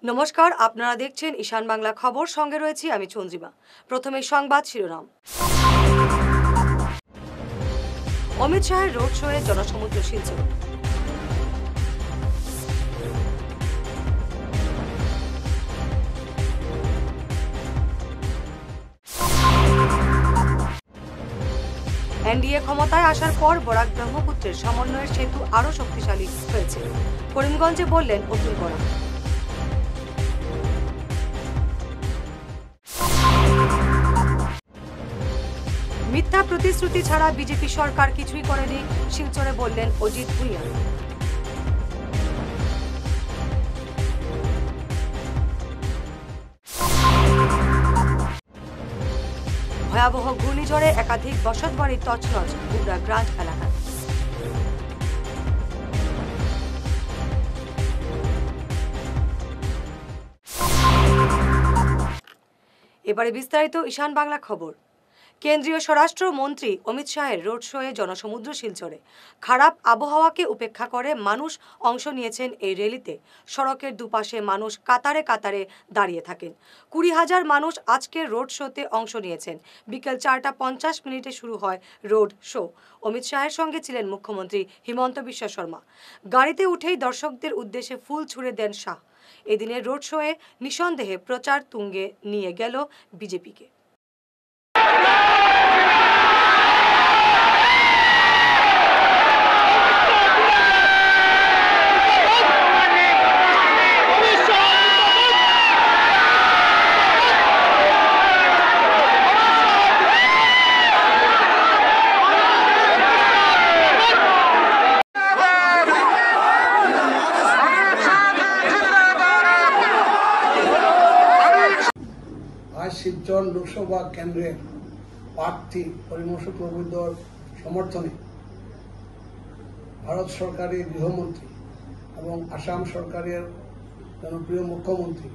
নমস্কার, আপনারা দেখছেন ঈশান বাংলা খবর। সঙ্গে রয়েছি আমি চন্দ্রিমা। প্রথমে সংবাদ শিরোনাম। অমিত শাহের রোড শোয়ে জনসমুদ্র শিলচর। এনডিএ ক্ষমতায় আসার পর বরাক ব্রহ্মপুত্রের সমন্বয়ের সেতু আরও শক্তিশালী হয়েছে, করিমগঞ্জে বললেন অতুল বরা। মিথ্যা প্রতিশ্রুতি ছাড়া বিজেপি সরকার কিছুই করেনি, শিলচরে বললেন অজিত ভুঁইয়া। ভয়াবহ ঘূর্ণিঝড়ে একাধিক বসতবাড়ি তছনছ গুবরা গ্রান্ট এলাকায়। এবারে বিস্তারিত ঈশান বাংলা খবর। কেন্দ্রীয় স্বরাষ্ট্রমন্ত্রী অমিত শাহের রোড শোয়ে জনসমুদ্র শিলচরে। খারাপ আবহাওয়াকে উপেক্ষা করে মানুষ অংশ নিয়েছেন এই র্যালিতে। সড়কের দুপাশে মানুষ কাতারে কাতারে দাঁড়িয়ে থাকেন। 20,000 মানুষ আজকের রোড শোতে অংশ নিয়েছেন। বিকেল 4:50 শুরু হয় রোড শো। অমিত শাহের সঙ্গে ছিলেন মুখ্যমন্ত্রী হিমন্ত বিশ্ব শর্মা। গাড়িতে উঠেই দর্শকদের উদ্দেশ্যে ফুল ছুঁড়ে দেন শাহ। এদিনের রোড শোয়ে নিঃসন্দেহে প্রচার তুঙ্গে নিয়ে গেল বিজেপিকে। শিলচর লোকসভা কেন্দ্রের প্রার্থী পরিমল শুক্লবৈদ্যর সমর্থনে ভারত সরকারের গৃহমন্ত্রী এবং আসাম সরকারের জনপ্রিয় মুখ্যমন্ত্রী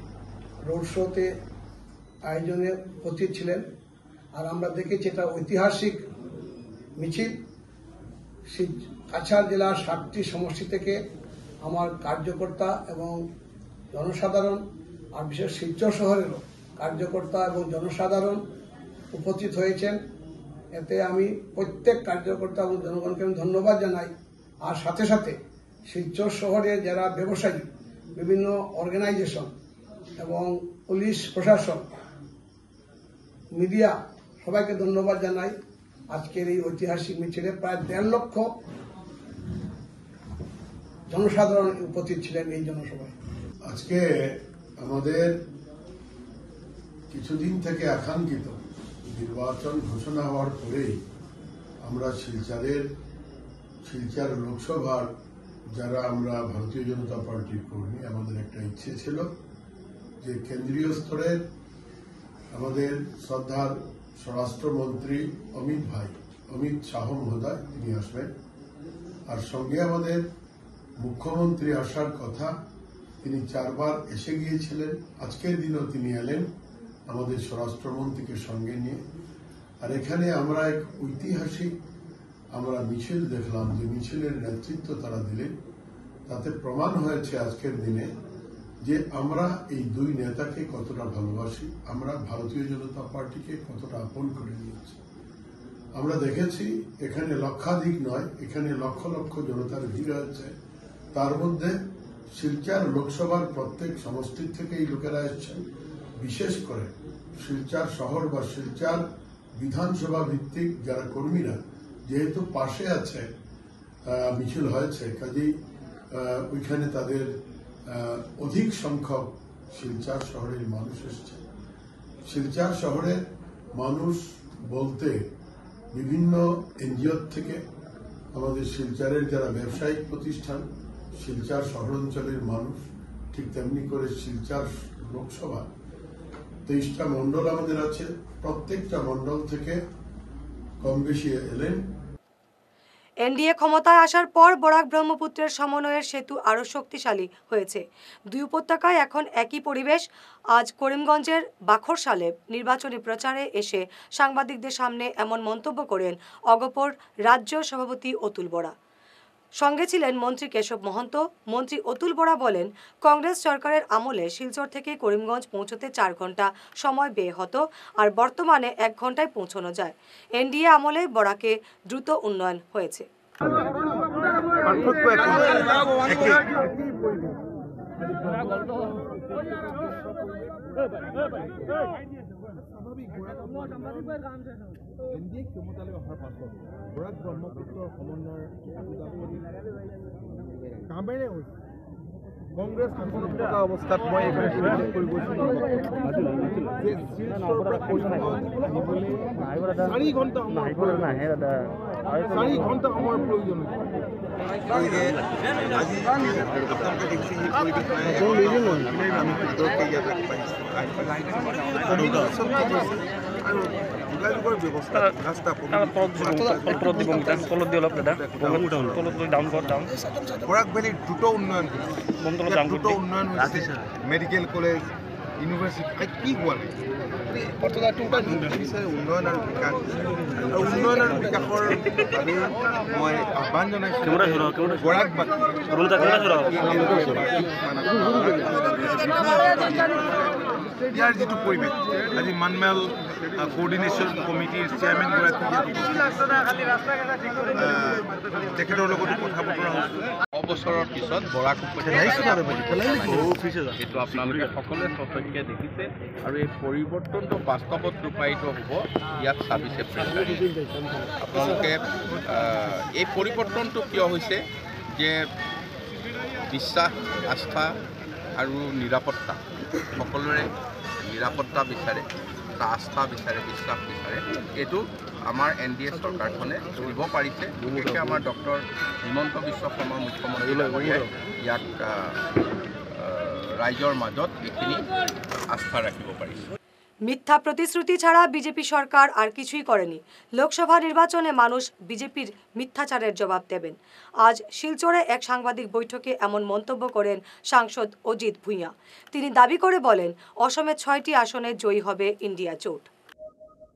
রোড শোতে আয়োজনে উপস্থিত ছিলেন। আর আমরা দেখেছি এটা ঐতিহাসিক মিছিল। কাছাড় জেলার 7টি সমষ্টি থেকে আমার কার্যকর্তা এবং জনসাধারণ, আর বিশেষ শিলচর শহরেরও কার্যকর্তা এবং জনসাধারণ উপস্থিত হয়েছেন। এতে আমি প্রত্যেক কার্যকর্তা এবং জনগণকে আমি ধন্যবাদ জানাই। আর সাথে সাথে শিলচর শহরে যারা ব্যবসায়ী, বিভিন্ন অর্গানাইজেশন এবং পুলিশ প্রশাসন, মিডিয়া, সবাইকে ধন্যবাদ জানাই। আজকের এই ঐতিহাসিক মিছিলে প্রায় 1.5 লক্ষ জনসাধারণ উপস্থিত ছিলেন এই জনসভায়। আজকে আমাদের কিছুদিন থেকে আকাঙ্ক্ষিত নির্বাচন ঘোষণা হওয়ার পরেই আমরা শিলচর লোকসভার যারা আমরা ভারতীয় জনতা পার্টির কর্মী, আমাদের একটা ইচ্ছে ছিল যে কেন্দ্রীয় স্তরের আমাদের শ্রদ্ধার স্বরাষ্ট্রমন্ত্রী অমিত শাহ মহোদয় তিনি আসবেন। আর সঙ্গে আমাদের মুখ্যমন্ত্রী আসার কথা, তিনি 4 বার এসে গিয়েছিলেন। আজকের দিনও তিনি এলেন আমাদের স্বরাষ্ট্রমন্ত্রীকে সঙ্গে নিয়ে। আর এখানে আমরা এক ঐতিহাসিক মিছিল দেখলাম, যে মিছিলের নেতৃত্ব তারা দিলেন। তাতে প্রমাণ হয়েছে আজকের দিনে যে আমরা এই দুই নেতাকে কতটা ভালোবাসি, আমরা ভারতীয় জনতা পার্টিকে কতটা আপন করে নিয়েছি। আমরা দেখেছি এখানে লক্ষাধিক নয়, এখানে লক্ষ লক্ষ জনতার ভিড় হয়েছে। তার মধ্যে শিলচর লোকসভার প্রত্যেক সমষ্টি থেকে এই লোকেরা এসেছেন। বিশেষ করে শিলচর শহর বা শিলচর বিধানসভা ভিত্তিক যারা কর্মীরা, যেহেতু পাশে আছে মিছিল হয়েছে, কাজেই ওইখানে তাদের অধিক সংখ্যক শিলচর শহরের মানুষ এসছে। শিলচর শহরের মানুষ বলতে বিভিন্ন এনজিও থেকে আমাদের শিলচরের যারা ব্যবসায়িক প্রতিষ্ঠান, শিলচর শহরাঞ্চলের মানুষ, ঠিক তেমনি করে শিলচর লোকসভা 23টা মন্ডল আমাদের আছে, প্রত্যেকটা মন্ডল থেকে কম বেশি এলেন। এনডিএ ক্ষমতায় আসার পর বরাক ব্রহ্মপুত্রের সমন্বয়ের সেতু আরও শক্তিশালী হয়েছে। দুই উপত্যকায় এখন একই পরিবেশ। আজ করিমগঞ্জের বাখরশালে নির্বাচনী প্রচারে এসে সাংবাদিকদের সামনে এমন মন্তব্য করেন অগপর রাজ্য সভাপতি অতুল বরা। সঙ্গে ছিলেন মন্ত্রী কেশব মহন্ত। মন্ত্রী অতুল বরা বলেন, কংগ্রেস সরকারের আমলে শিলচর থেকে করিমগঞ্জ পৌঁছতে 4 ঘন্টা সময় ব্যয় হতো, আর বর্তমানে 1 ঘন্টায় পৌঁছানো যায়। এনডিএ আমলে বরাকে দ্রুত উন্নয়ন হয়েছে। এনডিএ ক্ষমতালৈ অহাৰ পাছত বৰাক ব্ৰহ্মপুত্ৰৰ সমন্বয়ৰ কামেৰে হৈছে। কংগ্ৰেছ শাসনত থকা অৱস্থাত মই এইখন কৰি গৈছিলোঁ যে শিলচৰৰ পৰা করিমগঞ্জ আহিবলৈ 4 ঘণ্টা সময় 4 ঘণ্টা সময়ৰ প্ৰয়োজন গতিকে আজি আপোনালোকে দেখিছে সেই পৰিৱেশ নাই আমি সুন্দৰকৈ ইয়াত আৰু যোগাযোগৰ ব্যৱস্থা ৰাস্তা বৰাক ভেলীৰ দ্ৰুত উন্নয়ন হৈছে। মেডিকেল কলেজ, ইউনিভাৰ্চিটি কি হোৱা নাই বিচাৰে উন্নয়ন আৰু বিকাশ, আৰু উন্নয়ন আৰু বিকাশৰ বাবে মই আহ্বান জনাইছোঁ বৰাকবাসী ইয়াৰ যিটো পৰিৱেশ। আজি মানমেল কোঅৰ্ডিনেশ্যন কমিটিৰ চেয়াৰমেনগৰাকী তেখেতৰ লগতো কথা বতৰা হৈছে। অবছৰৰ পিছত বৰাক সেইটো আপোনালোকে সকলোৱে সচক্ষে দেখিছে, আৰু এই পৰিৱৰ্তনটো বাস্তৱত ৰূপায়িত হ'ব ইয়াত 26 এপ্ৰিল। আপোনালোকে এই পৰিৱৰ্তনটো কিয় হৈছে যে বিশ্বাস, আস্থা আৰু নিৰাপত্তা, সকলোৰে নিৰাপত্তা বিচাৰে, আস্থা বিচাৰে, বিশ্বাস বিচাৰে। এইটো আমাৰ এনডিএ চৰকাৰখনে দিব পাৰিছে। বিশেষকৈ আমাৰ ডক্টৰ হিমন্ত বিশ্ব শৰ্মা মুখ্যমন্ত্ৰী ডাঙৰীয়াই ইয়াক ৰাইজৰ মাজত এইখিনি আস্থা রাখিব পাৰিছে। মিথ্যা প্রতিশ্রুতি ছাড়া বিজেপি সরকার আর কিছুই করেনি। লোকসভা নির্বাচনে মানুষ বিজেপির মিথ্যাচারের জবাব দেবেন। আজ শিলচরে এক সাংবাদিক বৈঠকে এমন মন্তব্য করেন সাংসদ অজিত ভুঁইয়া। তিনি দাবি করে বলেন, অসমে 6টি আসনে জয়ী হবে ইন্ডিয়া জোট।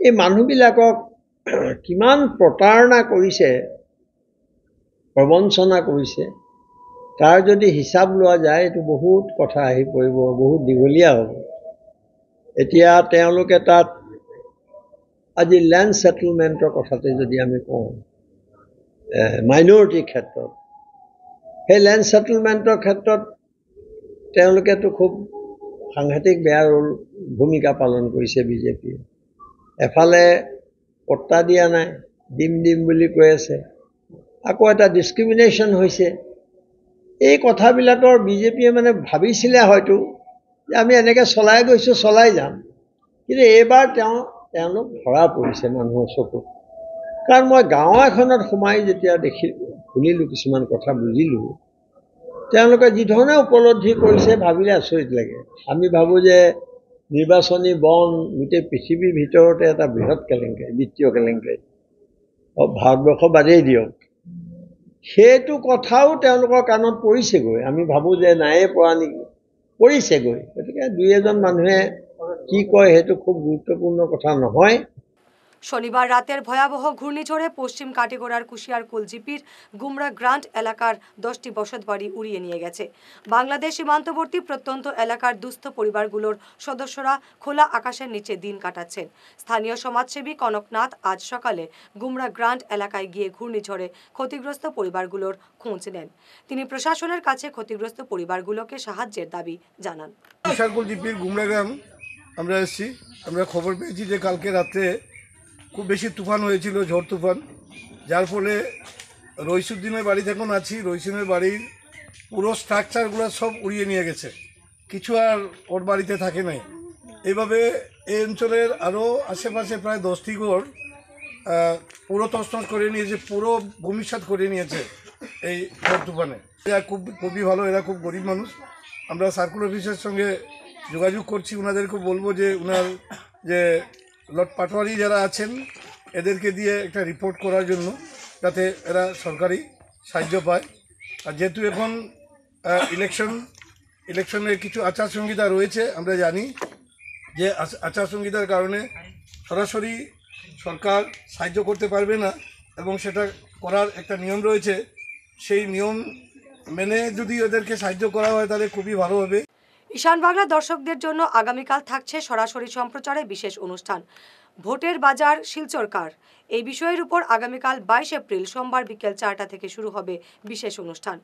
এই মানুহবিলাকক কিমান প্ৰতাৰণা কৰিছে, প্ৰবঞ্চনা কৰিছে, তাৰ যদি হিচাপ লোৱা যায় এইটো বহুত কথা আহি পৰিব, বহুত দীঘলীয়া হ'ব। এতিয়া তেওঁলোকে তাত আজি লেণ্ড ছেটেলমেণ্টৰ কথাতে যদি আমি কওঁ, মাইনৰিটিৰ ক্ষেত্ৰত, সেই লেণ্ড ছেটেলমেণ্টৰ ক্ষেত্ৰত তেওঁলোকেতো খুব সাংঘাতিক বেয়া ভূমিকা পালন কৰিছে বিজেপিয়ে। এফালে পট্টা দিয়া নাই, দিম বুলি কৈ আছে, আকৌ এটা ডিছক্ৰিমিনেশ্যন হৈছে। এই কথাবিলাকৰ বিজেপিয়ে মানে ভাবিছিলে হয়তো যে আমি এনেকৈ চলাই গৈছোঁ, চলাই যাম, কিন্তু এইবাৰ তেওঁলোক ধৰা পৰিছে মানুহৰ চকুত। কাৰণ মই গাঁও এখনত সোমাই যেতিয়া শুনিলোঁ, কিছুমান কথা বুজিলোঁ, তেওঁলোকে যি ধৰণে উপলব্ধি কৰিছে ভাবিলে আচৰিত লাগে। আমি ভাবোঁ যে নিৰ্বাচনী বন গোটেই পৃথিৱীৰ ভিতৰতে এটা বৃহৎ কেলেংকাৰী, বিত্তীয় কেলেংকাৰী, ভাৰতবৰ্ষ বাদেই দিয়ক, সেইটো কথাও তেওঁলোকৰ কাণত পৰিছেগৈ। আমি ভাবোঁ যে নায়ে পৰা নেকি, পৰিছেগৈ। গতিকে 2-এজন মানুহে কি কয় সেইটো খুব গুৰুত্বপূৰ্ণ কথা নহয়। শনিবার রাতের ভয়াবহ ঘূর্ণিঝড়ে পশ্চিম কাটিগড়ার কুশিয়ারকুল জিপির গুমরা গ্রান্ট এলাকার 10টি বসতবাড়ি উড়িয়ে নিয়ে গেছে। বাংলাদেশ সীমান্তবর্তী প্রত্যন্ত এলাকার দুস্থ পরিবারগুলোর সদস্যরা খোলা আকাশের নিচে দিন কাটাচ্ছেন। স্থানীয় সমাজসেবী কনকনাথ আজ সকালে গুমরা গ্রান্ট এলাকায় গিয়ে ঘূর্ণিঝড়ে ক্ষতিগ্রস্ত পরিবারগুলোর খোঁজ নেন। তিনি প্রশাসনের কাছে ক্ষতিগ্রস্ত পরিবারগুলোকে সাহায্যের দাবি জানান। কুশিয়ারকুল জিপির গুমরা গ্রাম আমরা এসেছি, আমরা খবর পেয়েছি যে কালকে রাতে খুব বেশি তুফান হয়েছিল, ঝড় তুফান, যার ফলে রইসুদ্দিনের বাড়িতে এখন আছি, রইসুদ্দিনের বাড়ির পুরো স্ট্রাকচারগুলো সব উড়িয়ে নিয়ে গেছে, কিছু আর ওর বাড়িতে থাকে নাই। এইভাবে এই অঞ্চলের আরও আশেপাশে প্রায় 10টি ঘর পুরো তছনছ করে নিয়েছে, পুরো ভূমিসাৎ করে নিয়েছে এই ঝড় তুফানে। এরা খুবই ভালো, এরা খুব গরিব মানুষ। আমরা সার্কুল অফিসের সঙ্গে যোগাযোগ করছি, ওনাদেরকে বলবো যে ওনার যে লট পাটোয়ারি যারা আছেন এদেরকে দিয়ে একটা রিপোর্ট করার জন্য, যাতে এরা সরকারি সাহায্য পায়। আর যেহেতু এখন ইলেকশনের কিছু আচারসংহিতা রয়েছে, আমরা জানি যে আচারসংহিতার কারণে সরাসরি সরকার সাহায্য করতে পারবে না, এবং সেটা করার একটা নিয়ম রয়েছে সেই নিয়ম মেনে যদি ওদেরকে সাহায্য করা হয় তাহলে খুবই ভালো হবে। ঈশান বাংলা দর্শকদের জন্য আগামীকাল থাকছে সরাসরি সম্প্রচারে বিশেষ অনুষ্ঠান ভোটের বাজার শিলচরকার। এই বিষয়ের উপর আগামীকাল 22 এপ্রিল সোমবার বিকেল 4টা থেকে শুরু হবে বিশেষ অনুষ্ঠান।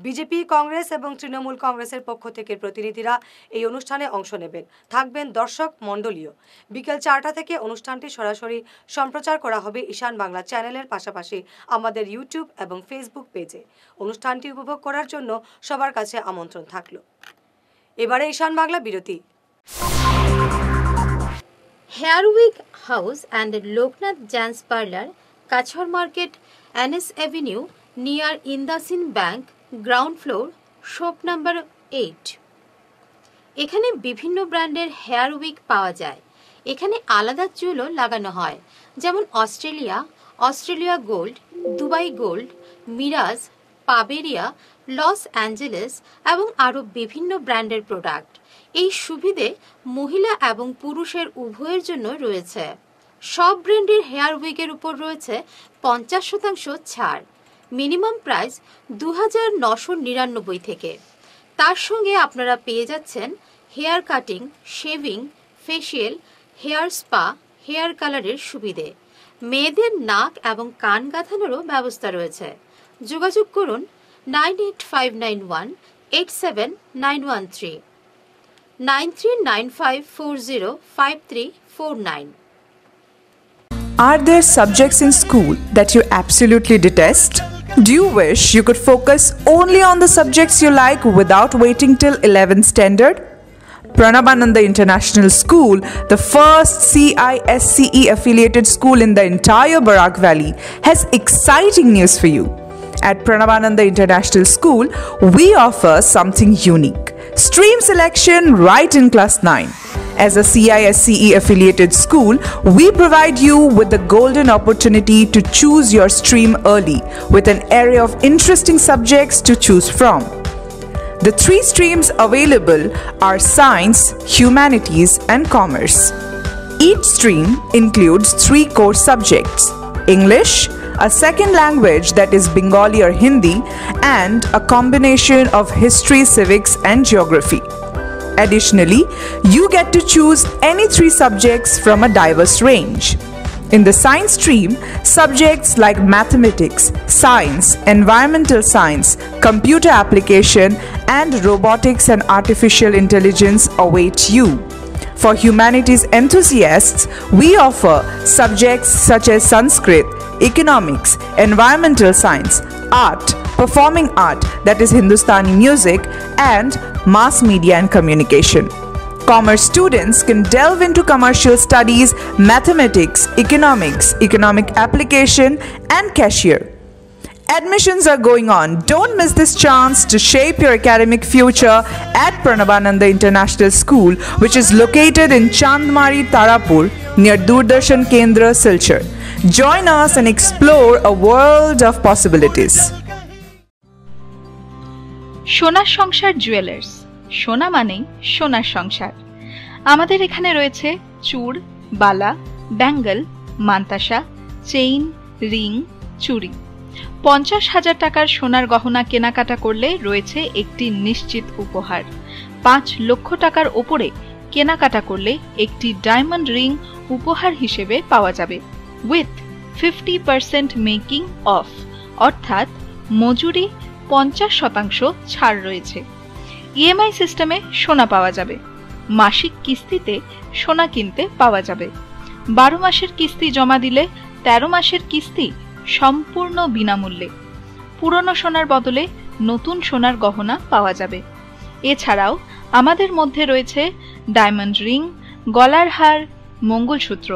বিজেপি, কংগ্রেস এবং তৃণমূল কংগ্রেসের পক্ষ থেকে প্রতিনিধিরা এই অনুষ্ঠানে অংশ নেবেন, থাকবেন দর্শক মণ্ডলীয়। বিকেল 4টা থেকে অনুষ্ঠানটি সরাসরি সম্প্রচার করা হবে ঈশান বাংলা চ্যানেলের পাশাপাশি আমাদের ইউটিউব এবং ফেসবুক পেজে। অনুষ্ঠানটি উপভোগ করার জন্য সবার কাছে আমন্ত্রণ থাকলো। এবারে ঈশান বাংলা বিরতি। Hairwig House and Loknath Jans Parlour, Kachhar Market, NS Avenue, near Indasin Bank, ground floor, shop number 8. এখানে বিভিন্ন ব্র্যান্ডের হেয়ার উইগ পাওয়া যায়। এখানে আলাদা চুলও লাগানো হয়, যেমন অস্ট্রেলিয়া গোল্ড, দুবাই গোল্ড, মিরাজ, পাবেরিয়া, লস অ্যাঞ্জেলেস এবং আরও বিভিন্ন ব্র্যান্ডের প্রোডাক্ট। এই সুবিধে মহিলা এবং পুরুষের উভয়ের জন্য রয়েছে। সব ব্র্যান্ডের হেয়ার উইগের উপর রয়েছে 50% ছাড়। মিনিমাম প্রাইস 2999 থেকে। তার সঙ্গে আপনারা পেয়ে যাচ্ছেন hair cutting, shaving, facial, hair spa, hair কালারের সুবিধে। মেয়েদের নাক এবং কান গাঁথানোরও ব্যবস্থা রয়েছে। যোগাযোগ করুন 9859187913 9395405349. Are there subjects in school that you absolutely detest? Do you wish you could focus only on the subjects you like without waiting till 11th standard? Pranabananda International School, the first CISCE affiliated school in the entire Barak Valley, has exciting news for you. At Pranabananda International School, we offer something unique. Stream selection right in class 9. As a CISCE affiliated school, we provide you with the golden opportunity to choose your stream early with an array of interesting subjects to choose from. The 3 streams available are Science, Humanities and Commerce. Each stream includes 3 core subjects: English, a second language that is Bengali or Hindi, and a combination of history, civics and geography. Additionally, you get to choose any 3 subjects from a diverse range. In the science stream, subjects like mathematics, science, environmental science, computer application, and robotics and artificial intelligence await you. For humanities enthusiasts, we offer subjects such as Sanskrit, economics, environmental science, art, performing art that is Hindustani music, and mass media and communication. Commerce students can delve into commercial studies, mathematics, economics, economic application, and cashier. Admissions are going on. Don't miss this chance to shape your academic future at Pranabananda International School, which is located in Chandmari, Tarapur, near Doordarshan Kendra, Silchar. Join us and explore a world of possibilities. সোনার সংসার jewellers, সোনা মানেই সোনার সংসার। আমাদের এখানে রয়েছে চূড়, বালা, Bengal, mantasha, chain, ring, চুড়ি। 50,000 টাকার সোনার গহনা কেনাকাটা করলে রয়েছে একটি নিশ্চিত উপহার। 5 লক্ষ টাকার ওপরে কেনাকাটা করলে একটি ডায়মন্ড রিং উপহার হিসেবে পাওয়া যাবে উইথ 50% মেকিং অফ, অর্থাৎ মজুরি 50% ছাড় রয়েছে। ইএমআই সিস্টেমে সোনা পাওয়া যাবে। মাসিক কিস্তিতে সোনা কিনতে পাওয়া যাবে। 12 মাসের কিস্তি জমা দিলে 13 মাসের কিস্তি সম্পূর্ণ বিনামূল্যে। পুরনো সোনার বদলে নতুন সোনার গহনা পাওয়া যাবে। এছাড়াও আমাদের মধ্যে রয়েছে ডায়মন্ড রিং, গলার হার, মঙ্গলসূত্র।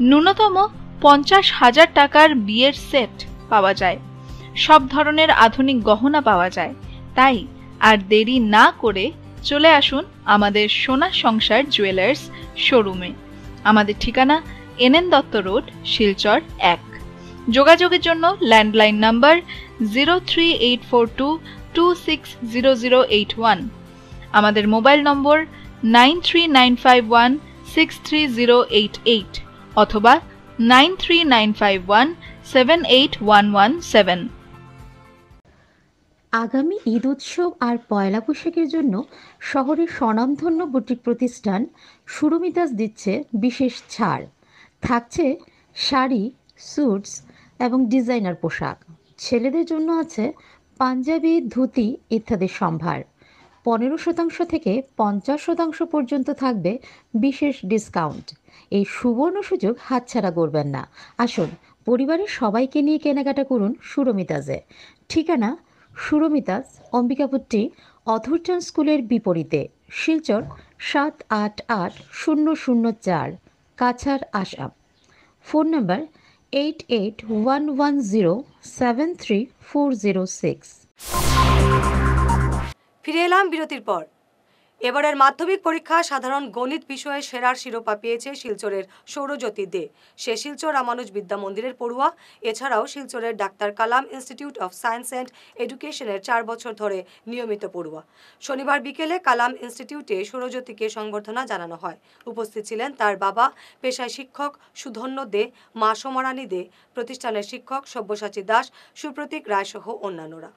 ন্যূনতম 50,000 টাকার বিয়ের সেট পাওয়া যায়। সব ধরনের আধুনিক গহনা পাওয়া যায়। তাই আর দেরি না করে চলে আসুন আমাদের সোনা সংসার জুয়েলার্স শোরুমে। আমাদের ঠিকানা NN দত্ত রোড, শিলচর 1। যোগাযোগের জন্য ল্যান্ডলাইন নাম্বার 03842260081, আমাদের মোবাইল নম্বর 9395163088 অথবা 9395178117। আগামী ঈদ উৎসব আর পয়লা বৈশাখের জন্য শহরের স্বনামধন্য বুটিক প্রতিষ্ঠান সুরমিতাস দিচ্ছে বিশেষ ছাড়। থাকছে শাড়ি, স্যুটস এবং ডিজাইনার পোশাক। ছেলেদের জন্য আছে পাঞ্জাবি, ধুতি ইত্যাদি সম্ভার। 15% থেকে 50% পর্যন্ত থাকবে বিশেষ ডিসকাউন্ট। এই সুবর্ণ সুযোগ হাতছাড়া করবেন না। আসুন পরিবারের সবাইকে নিয়ে কেনাকাটা করুন সুরমিতাজে। ঠিকানা সুরমিতাজ, অম্বিকাপট্টি অথরটান স্কুলের বিপরীতে, শিলচর 788004, কাছাড়, আসাম। Phone number 8811073406। ফিরে এলাম বিরতির পর। এবারের মাধ্যমিক পরীক্ষা সাধারণ গণিত বিষয়ে সেরার শিরোপা পেয়েছে শিলচরের সৌরজ্যোতি দে। সে শিলচর রামানুজ বিদ্যা মন্দিরের পড়ুয়া। এছাড়াও শিলচরের doctor Kalam institute of science and এডুকেশনের 4 বছর ধরে নিয়মিত পড়ুয়া। শনিবার বিকেলে কালাম ইনস্টিটিউটে সৌরজ্যোতিকে সংবর্ধনা জানানো হয়। উপস্থিত ছিলেন তার বাবা পেশায় শিক্ষক সুধন্য দে, মা সোমারানী দে, প্রতিষ্ঠানের শিক্ষক সব্যসাচী দাস, সুপ্রতীক রায় সহ অন্যান্যরা।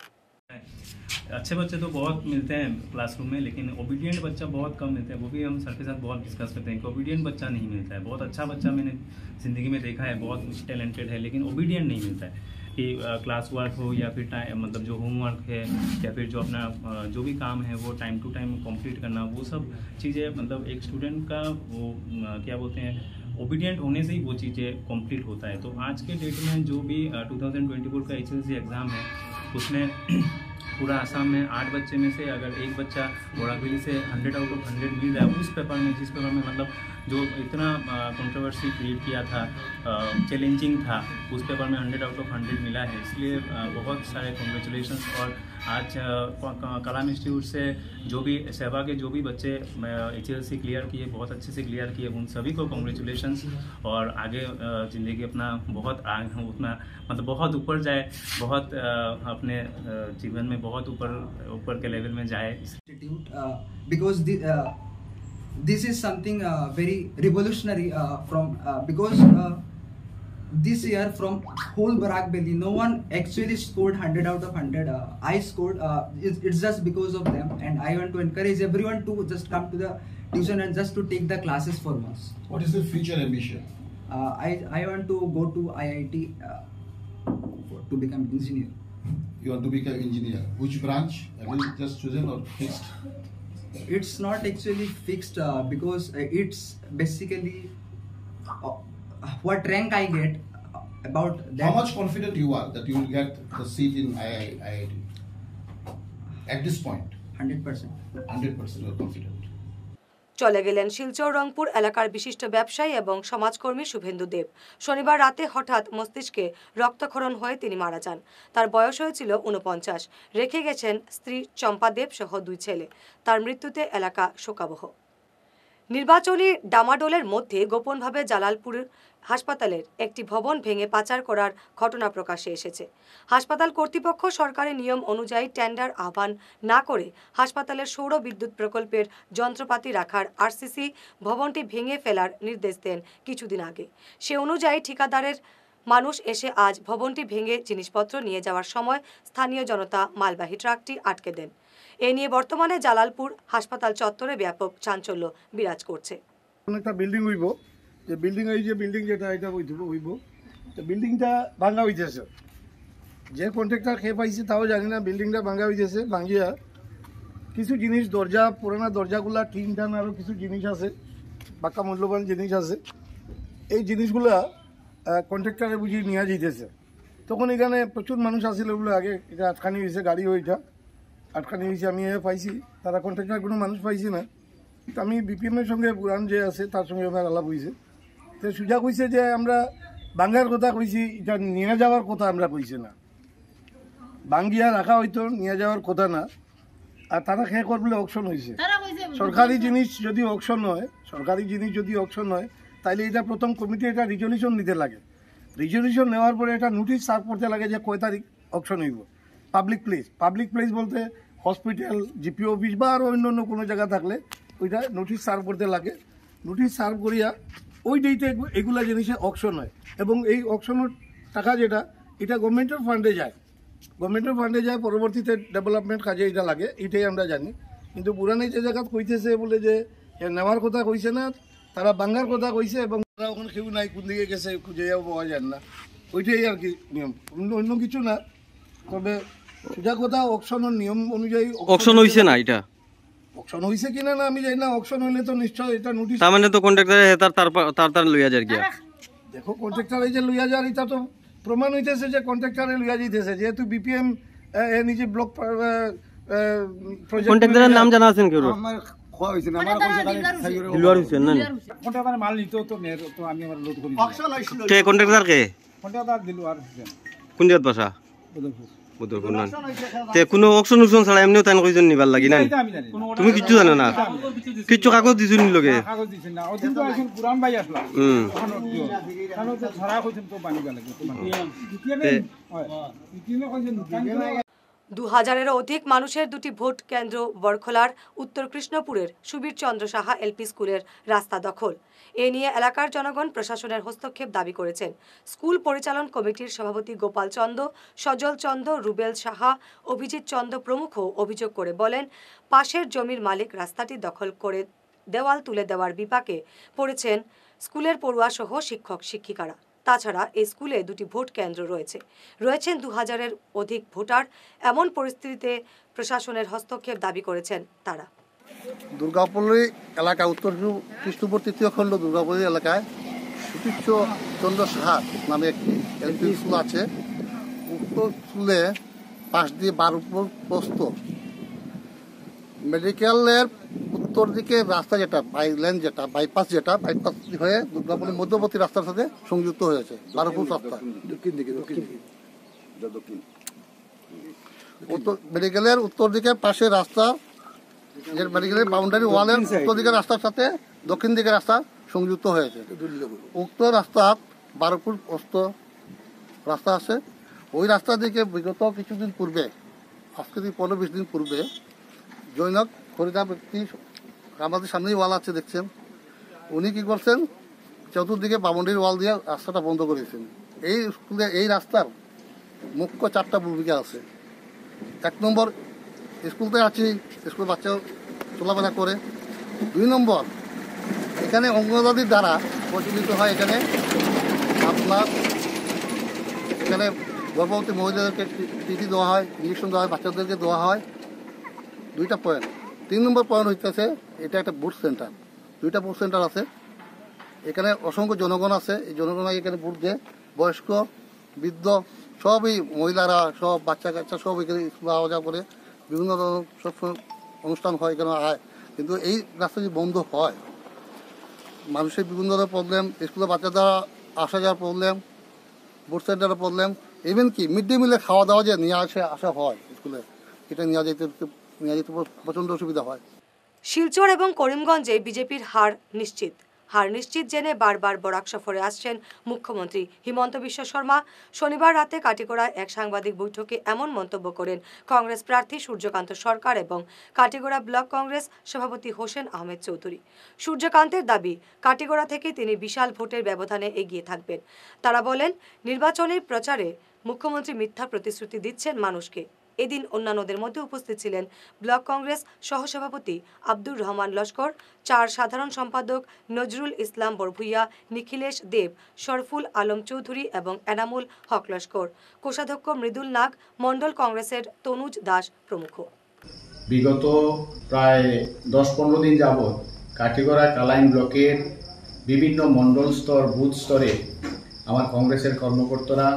अच्छे बच्चे तो बहुत मिलते हैं क्लासरूम में, लेकिन ओबीडियंट बच्चा बहुत कम मिलता है। वो भी हम सर के साथ बहुत डिस्कस करते हैं कि ओबीडियंट बच्चा नहीं मिलता है। बहुत अच्छा बच्चा मैंने ज़िंदगी में देखा है, बहुत टैलेंटेड है, लेकिन ओबीडियंट नहीं मिलता है। कि क्लास वर्क हो या फिर टाइम मतलब जो होमवर्क है या फिर जो अपना जो भी काम है वो टाइम टू टाइम कंप्लीट करना, वो सब चीज़ें मतलब एक स्टूडेंट का वो क्या बोलते हैं ओबीडियंट होने से ही वो चीज़ें कंप्लीट होता है। तो आज के डेट में जो भी 2024 का HSC एग्ज़ाम है उसमें पूरा आसाम में 8 बच्चे में से अगर एक बच्चा बोराबिली से 100 आउट ऑफ 100 मिल जाए उस पेपर में, जिस पेपर में मतलब जो इतना कंट्रोवर्सी क्रिएट किया था, चैलेंजिंग था, उस पेपर में 100 आउट ऑफ 100 मिला है। इसलिए बहुत सारे कॉन्ग्रेचुलेशंस। और आज कलाम इंस्टीट्यूट से जो भी सेवा के जो भी बच्चे HSC क्लियर किए, बहुत अच्छे से क्लियर किए, उन सभी को कॉन्ग्रेचुलेशंस। और आगे ज़िंदगी अपना बहुत उतना मतलब बहुत ऊपर जाए, बहुत अपने जीवन में बहुत ऊपर के लेवल में जाए। Because this is something very revolutionary from because this year from whole Barak Valley no one actually scored 100 out of 100. I scored. It's just because of them, and I want to encourage everyone to just come to the tuition and just to take the classes for once. What is the future ambition? I want to go to IIT to become engineer. You want to become engineer. Which branch? Have you just chosen or fixed? It's not actually fixed because it's basically what rank I get about that. How much confident you are that you will get the seat in IIT? At this point? 100%. 100% you are confident. চলে গেলেন শিলচর রংপুর এলাকার বিশিষ্ট ব্যবসায়ী এবং সমাজকর্মী শুভেন্দু দেব। শনিবার রাতে হঠাৎ মস্তিষ্কে রক্তক্ষরণ হয়ে তিনি মারা যান। তার বয়স হয়েছিল 49। রেখে গেছেন স্ত্রী চম্পা দেব সহ 2 ছেলে। তার মৃত্যুতে এলাকা শোকাবহ। নির্বাচনী ডামাডোলের মধ্যে গোপনভাবে জালালপুর হাসপাতালের একটি ভবন ভেঙে পাচার করার ঘটনা প্রকাশ্যে এসেছে। হাসপাতাল কর্তৃপক্ষ সরকারি নিয়ম অনুযায়ী টেন্ডার আহ্বান না করে হাসপাতালের সৌর বিদ্যুৎ প্রকল্পের যন্ত্রপাতি রাখার আরসিসি ভবনটি ভেঙে ফেলার নির্দেশ দেন কিছুদিন আগে। সে অনুযায়ী ঠিকাদারের মানুষ এসে আজ ভবনটি ভেঙে জিনিসপত্র নিয়ে যাওয়ার সময় স্থানীয় জনতা মালবাহী ট্রাকটি আটকে দেন। এ নিয়ে বর্তমানে জালালপুর হাসপাতাল চত্বরে ব্যাপক চাঞ্চল্য বিরাজ করছে। একটা বিল্ডিং হইব, যে বিল্ডিং এই যে বিল্ডিং যেটা এটা হইব, তো বিল্ডিংটা ভাঙা হইতেছে। যে কন্ট্রাক্টর খেয়ে পাইছে তাও জানি না, বিল্ডিংটা ভাঙা হইতেছে। ভাঙিয়া কিছু জিনিস, দরজা, পুরানা দরজাগুলা, টিন টান, আরও কিছু জিনিস আছে, বাক্কা মূল্যবান জিনিস আছে। এই জিনিসগুলা কন্ট্রাক্টরে বুঝি নিয়ে যেতেছে। তখন এখানে প্রচুর মানুষ আসছিল, ওগুলো আগে এটা আটকানি হয়েছে, গাড়ি ওইটা আটকানি হয়েছে। আমি পাইছি, তারা কন্ট্রাক্টর কোনো মানুষ পাইছি না। তো আমি বিপিএমের সঙ্গে পুরান যে আছে তার সঙ্গে আমার আলাপ হয়েছে। তো সুজা কইছে যে আমরা ভাঙ্গার কথা কইছি, এটা নিয়ে যাওয়ার কথা আমরা কইছি না। ভাঙ্গিয়া রাখা হয়তো, নিয়ে যাওয়ার কথা না। আর তারা খেয়ে করলে অকশন হয়েছে। সরকারি জিনিস যদি অকশন হয়, তাইলে এটা প্রথম কমিটি এটা রিজলিউশন নিতে লাগে। রিজলিউশন নেওয়ার পরে এটা নোটিশ সার্ভ করতে লাগে যে কয় তারিখ অকশন হইব। পাবলিক প্লেস বলতে হসপিটাল, জিপি অফিস বা আরও অন্য কোনো জায়গা থাকলে ওইটা নোটিশ সার্ভ করতে লাগে। নোটিশ সার্ভ করিয়া ওই ডেটে এগুলা জিনিসের অকশন হয়, এবং এই অকশনের টাকা যেটা, এটা গভর্নমেন্টের ফান্ডে যায়। গভর্নমেন্টের ফান্ডে যায়, পরবর্তীতে ডেভেলপমেন্ট কাজে এটা লাগে, এটাই আমরা জানি। কিন্তু পুরানি যে জায়গা কইতেছে বলে যে নেওয়ার কথা কইছে না, তারা বাঙ্গার কথা কইছে এবং তারা ওখানে কেউ নাই, কোন দিকে গেছে খুঁজে পাওয়া যায় না, ওইটাই আর কি নিয়ম, অন্য কিছু না। তবে সোজা কথা অকশনের নিয়ম অনুযায়ী অকশন হইছে না, এটা অকশন হইছে কিনা না আমি জানি না। অকশন হইলে তো নিশ্চয় এটা নোটিশ, তার মানে তো কন্ট্রাক্টরে তার লইয়া যায় গিয়া। দেখো কন্ট্রাক্টর এই যে লইয়া যার, এটা তো প্রমাণ হইতেছে যে কন্ট্রাক্টরে লইয়া যাইতেছে, যেহেতু বিপিএম নিজে ব্লক কন্ট্রাক্টরের নাম জানা আছেন কেউ? আমার খোয়া হইছে না, আমার কইছে খালি দিলওয়ার হোসেন না, কন্ট্রাক্টর মাল নিতো তো মের, তো আমি আমার লোড করি। অকশন হইছিল কে কন্ট্রাক্টর কে? কন্ট্রাক্টর দিলওয়ার হোসেন। কোন জায়গা বাসা? বদরপুর। বদরপুর না। তে কোনো অকশন ছাড়া এমনিও তাই কইজন নিবার লাগি না? তুমি কিচ্ছু জানো না? কিচ্ছু কাগজ দিছুন লগে? কাগজ দিছেন না, ওদিন তো আসল পুরান ভাই আসলা। ওখানে দিও কারণ তো ছড়া কইছেন তো বানি গেল। দ্বিতীয় কইছেন 2000-এরও অধিক মানুষের দুটি ভোট কেন্দ্র বরখলার উত্তর কৃষ্ণপুরের সুবীর চন্দ্র সাহা এলপি স্কুলের রাস্তা দখল। এ নিয়ে এলাকার জনগণ প্রশাসনের হস্তক্ষেপ দাবি করেছেন। স্কুল পরিচালন কমিটির সভাপতি গোপাল চন্দ, সজল চন্দ, রুবেল সাহা, অভিজিৎ চন্দ প্রমুখ অভিযোগ করে বলেন, পাশের জমির মালিক রাস্তাটি দখল করে দেওয়াল তুলে দেওয়ার বিপাকে পড়েছেন স্কুলের পড়ুয়া সহ শিক্ষক শিক্ষিকারা। তাছাড়া এই স্কুলে দুটি ভোট কেন্দ্র রয়েছেন 2000-এর অধিক ভোটার। এমন পরিস্থিতিতে প্রশাসনের হস্তক্ষেপ দাবি করেছেন তারা। দুর্গাপল্লী এলাকা, উত্তর কৃষ্ণপুর 3য় খণ্ড দুর্গাপল্লী এলাকায় সুবীর চন্দ্র সাহা নামে একটি এলপি স্কুল আছে। উক্ত স্কুলে পাশ দিয়ে 12 প্রস্থ মেডিকেলের উত্তর দিকে রাস্তা, যেটা বাইপাস হয়ে দুর্গাপুরের মধ্যবর্তী রাস্তার সাথে সংযুক্ত হয়েছে। 12 ফুট রাস্তা দক্ষিণ দিকে মেডিকেলের উত্তর দিকে পাশে রাস্তা, মেডিকেলের বাউন্ডারি ওয়ালের উত্তর দিকের রাস্তার সাথে দক্ষিণ দিকের রাস্তা সংযুক্ত হয়েছে। উক্ত রাস্তা 12 ফুট প্রস্থ রাস্তা আছে। ওই রাস্তা দিকে বিগত কিছুদিন পূর্বে, আজকে 15-20 দিন পূর্বে, জৈনক হরিদা ব্যক্তি, আমাদের সামনেই ওয়াল আছে দেখছেন, উনি কি করছেন, চতুর্দিকে বাউন্ডারি ওয়াল দিয়ে রাস্তাটা বন্ধ করেছেন। এই স্কুলে এই রাস্তার মুখ্য 4টা ভূমিকা আছে। 1 নম্বর, স্কুলতে আছি, স্কুল বাচ্চা চলাফেরা করে। 2 নম্বর, এখানে অঙ্গনওয়াড়ির দ্বারা প্রচলিত হয়, এখানে গর্ভবতী মহিলাদেরকে টিটি দেওয়া হয়, ইঞ্জেকশন দেওয়া হয়, বাচ্চাদেরকে দেওয়া হয়। 2টা পয়েন্ট। 3 নম্বর পয়েন্ট হইতেছে, এটা একটা বুথ সেন্টার, 2টা বুথ সেন্টার আছে। এখানে অসংখ্য জনগণ আছে। এই জনগণ এখানে ভোট দেয়, বয়স্ক, বৃদ্ধ, সবই, মহিলারা, সব বাচ্চা কাচ্চা সব এখানে স্কুলে আওয়া যাওয়া করে। বিভিন্ন ধরনের সব অনুষ্ঠান হয় এখানে হয়। কিন্তু এই রাস্তা যদি বন্ধ হয়, মানুষের বিভিন্ন ধরনের প্রবলেম, স্কুলে বাচ্চাদের আসা যাওয়ার প্রবলেম, বুথ সেন্টারের প্রবলেম, ইভেন কি মিড ডে মিলে খাওয়া দাওয়া যে নিয়ে আসা হয় স্কুলে, এটা নিয়ে যেতে প্রচণ্ড অসুবিধা হয়। শিলচর এবং করিমগঞ্জে বিজেপির হার নিশ্চিত জেনে বারবার বরাক সফরে আসছেন মুখ্যমন্ত্রী হিমন্ত বিশ্ব শর্মা। শনিবার রাতে কাটিগড়ায় এক সাংবাদিক বৈঠকে এমন মন্তব্য করেন কংগ্রেস প্রার্থী সূর্যকান্ত সরকার এবং কাটিগড়া ব্লক কংগ্রেস সভাপতি হোসেন আহমেদ চৌধুরী। সূর্যকান্তের দাবি, কাটিগড়া থেকে তিনি বিশাল ভোটের ব্যবধানে এগিয়ে থাকবেন। তারা বলেন, নির্বাচনের প্রচারে মুখ্যমন্ত্রী মিথ্যা প্রতিশ্রুতি দিচ্ছেন মানুষকে। এদিন অন্যান্যদের মধ্যে উপস্থিত ছিলেন ব্লক কংগ্রেস সহসভাপতি আব্দুর রহমান লস্কর, 4 সাধারণ সম্পাদক নজরুল ইসলাম বরভুইয়া, নিখিলেশ দেব, শরফুল আলম চৌধুরী এবং এনামুল হক লস্কর, কোষাধ্যক্ষ মৃদুল নাগ, মণ্ডল কংগ্রেসের তনুজ দাস প্রমুখ। বিগত প্রায় 10-15 দিন যাবৎ কাটিগড়া কালাইন ব্লকের বিভিন্ন মণ্ডল স্তর, বুথ স্তরে আমার কংগ্রেসের কর্মকর্তারা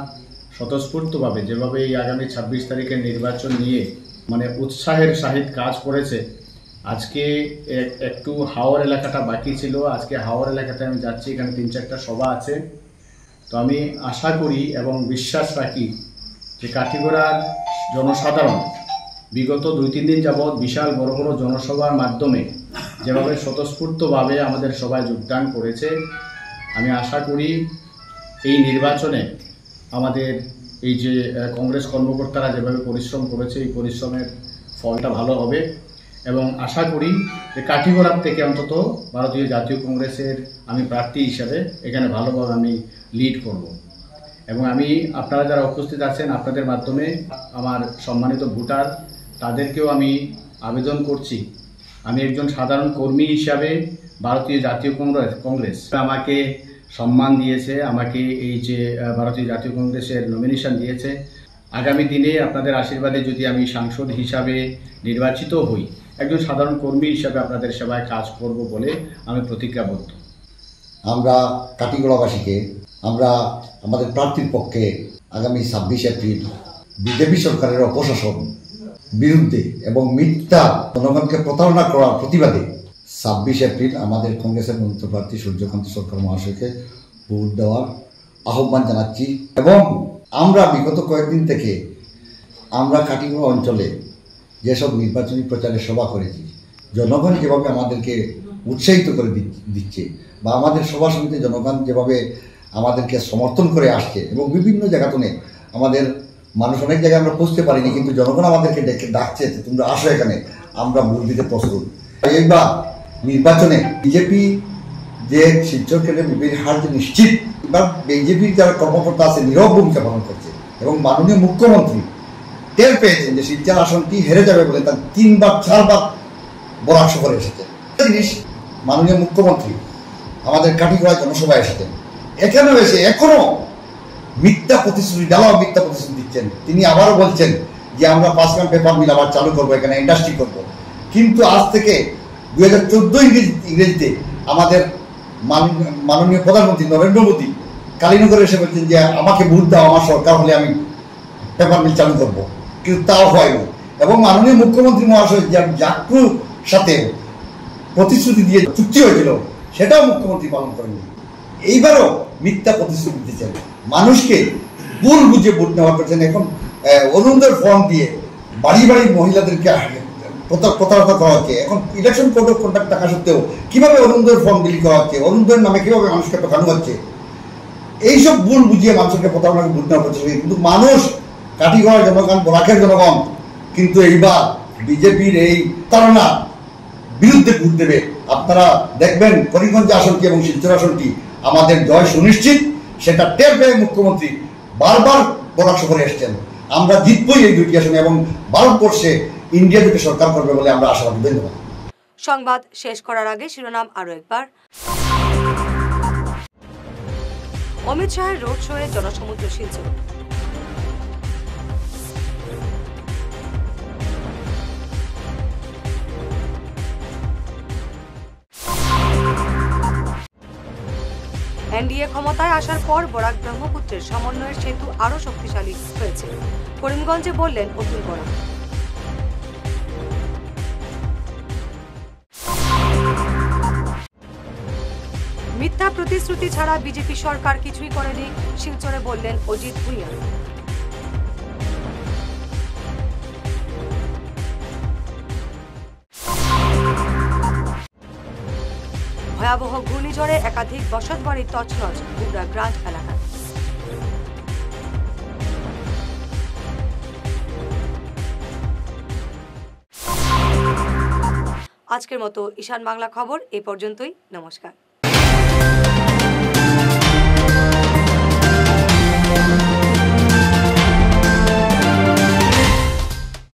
স্বতঃস্ফূর্তভাবে যেভাবে এই আগামী 26 তারিখের নির্বাচন নিয়ে উৎসাহের সহিত কাজ করেছে। আজকে একটু হাওর এলাকাটা বাকি ছিল, আজকে হাওর এলাকাতে আমি যাচ্ছি, এখানে 3-4টা সভা আছে। তো আমি আশা করি এবং বিশ্বাস রাখি যে কাটিগড়ার জনসাধারণ বিগত 2-3 দিন যাবৎ বিশাল বড় বড় জনসভার মাধ্যমে যেভাবে স্বতঃস্ফূর্তভাবে আমাদের সভায় যোগদান করেছে, আমি আশা করি এই নির্বাচনে আমাদের এই যে কংগ্রেস কর্মকর্তারা যেভাবে পরিশ্রম করেছে, এই পরিশ্রমের ফলটা ভালো হবে এবং আশা করি যে কাটিগড়ার থেকে অন্তত ভারতীয় জাতীয় কংগ্রেসের আমি প্রার্থী হিসাবে এখানে ভালোভাবে আমি লিড করব। এবং আমি আপনারা যারা উপস্থিত আছেন আপনাদের মাধ্যমে আমার সম্মানিত ভোটার তাদেরকেও আমি আবেদন করছি, আমি একজন সাধারণ কর্মী হিসাবে ভারতীয় জাতীয় কংগ্রেস আমাকে সম্মান দিয়েছে, আমাকে এই যে ভারতীয় জাতীয় কংগ্রেসের নমিনেশন দিয়েছে, আগামী দিনে আপনাদের আশীর্বাদে যদি আমি সাংসদ হিসাবে নির্বাচিত হই, একজন সাধারণ কর্মী হিসাবে আপনাদের সেবায় কাজ করব বলে আমি প্রতিজ্ঞাবদ্ধ। আমরা কাটিগড়াবাসীকে আমরা আমাদের প্রার্থীর পক্ষে আগামী 26 এপ্রিল বিজেপি সরকারের অপশাসন বিরুদ্ধে এবং মিথ্যা জনগণকে প্রতারণা করার প্রতিবাদে 26 এপ্রিল আমাদের কংগ্রেসের মনোনীত প্রার্থী সূর্যকান্ত সরকার মহাশয়কে ভোট দেওয়ার আহ্বান জানাচ্ছি। এবং আমরা বিগত কয়েকদিন থেকে আমরা কাটিগড়া অঞ্চলে যেসব নির্বাচনী প্রচারে সভা করেছি, জনগণ যেভাবে আমাদেরকে উৎসাহিত করে দিচ্ছে বা আমাদের সভা সমিতি জনগণ যেভাবে আমাদেরকে সমর্থন করে আসছে এবং বিভিন্ন জায়গাতে আমাদের মানুষ অনেক জায়গায় আমরা পৌঁছতে পারিনি, কিন্তু জনগণ আমাদেরকে ডাকছে তোমরা আসো এখানে, আমরা ভোট দিতে প্রস্তুত। এইবার নির্বাচনে বিজেপি যে শিলচর কেন্দ্রে হার যে নিশ্চিত, এবার বিজেপির যারা কর্মকর্তা আছে নীরব ভূমিকা পালন করছে এবং মাননীয় মুখ্যমন্ত্রী টের পেয়েছেন যে শিলচর আসনটি হেরে যাবে বলে তার 3-4 বরাক সফরে এসেছেন। জিনিস মাননীয় মুখ্যমন্ত্রী আমাদের কাটিগড়ায় জনসভায় এসেছেন, এখানেও এসে এখনো মিথ্যা প্রতিশ্রুতি জ্বালাও মিথ্যা প্রতিশ্রুতি দিচ্ছেন। তিনি আবারও বলছেন যে আমরা 5 গ্রাম পেপার মিল আবার চালু করবো, এখানে ইন্ডাস্ট্রি করবো, কিন্তু আজ থেকে 2014 ইংরেজিতে আমাদের মাননীয় প্রধানমন্ত্রী নরেন্দ্র মোদী কালীনগরে এসে বলছেন যে আমাকে ভোট দাও, আমার সরকার হলে আমি পেপার মিল চালু করবো, কিন্তু তাও হয়নি। এবং মাননীয় মুখ্যমন্ত্রী মহাশয় জাকরুর সাথে প্রতিশ্রুতি দিয়ে চুক্তি হয়েছিল সেটাও মুখ্যমন্ত্রী পালন করেননি। এইবারও মিথ্যা প্রতিশ্রুতি দিচ্ছেন, মানুষকে ভুল বুঝে ভোট নেওয়া করছেন। এখন অরুণোদয় ফর্ম দিয়ে বাড়ি বাড়ি মহিলাদেরকে প্রতারণা করা হচ্ছে। এখন ইলেকশন কোড অফ কন্ডাক্ট থাকা সত্ত্বেও কীভাবে অরুণোদয়ের ফর্ম বিলি করা হচ্ছে, অরুণোদয়ের নামে কীভাবে মানুষকে ঠকানো হচ্ছে, এইসব ভুল বুঝিয়ে মানুষকে প্রতারণাকে ভোট নেওয়া করছে। কিন্তু মানুষ কাটিগড়ার জনগণ, বরাকের জনগণ কিন্তু এইবার বিজেপির এই প্রতারণা বিরুদ্ধে ভোট দেবে। আপনারা দেখবেন করিমগঞ্জ আসনটি এবং শিলচর আসনটি আমাদের জয় সুনিশ্চিত, সেটা টের পেয়ে মুখ্যমন্ত্রী বারবার বরাক সফরে এসেছেন। আমরা জিতবই এই দুটি আসনে এবং ভারতবর্ষে ইন্ডিয়া দুটি সরকার করবে বলে আমরা আশাবাদী। ধন্যবাদ। সংবাদ শেষ করার আগে শিরোনাম আরো একবার। অমিত শাহের রোড শোয়ে জনসমুদ্র শিলচর। এনডিএ ক্ষমতায় আসার পর বরাক ব্রহ্মপুত্রের সমন্বয়ের সেতু আরো শক্তিশালী হয়েছে, করিমগঞ্জে বললেন অতুল বরা। মিথ্যা প্রতিশ্রুতি ছাড়া বিজেপি সরকার কিছুই করেনি, শিলচরে বললেন অজিত ভুঁইয়া। ভয়াবহ ঘূর্ণিঝড়ে একাধিক বসতবাড়ি তছনছ গুবরা গ্রান্ট এলাকায়। আজকের মতো ঈশান বাংলা খবর এ পর্যন্তই। নমস্কার।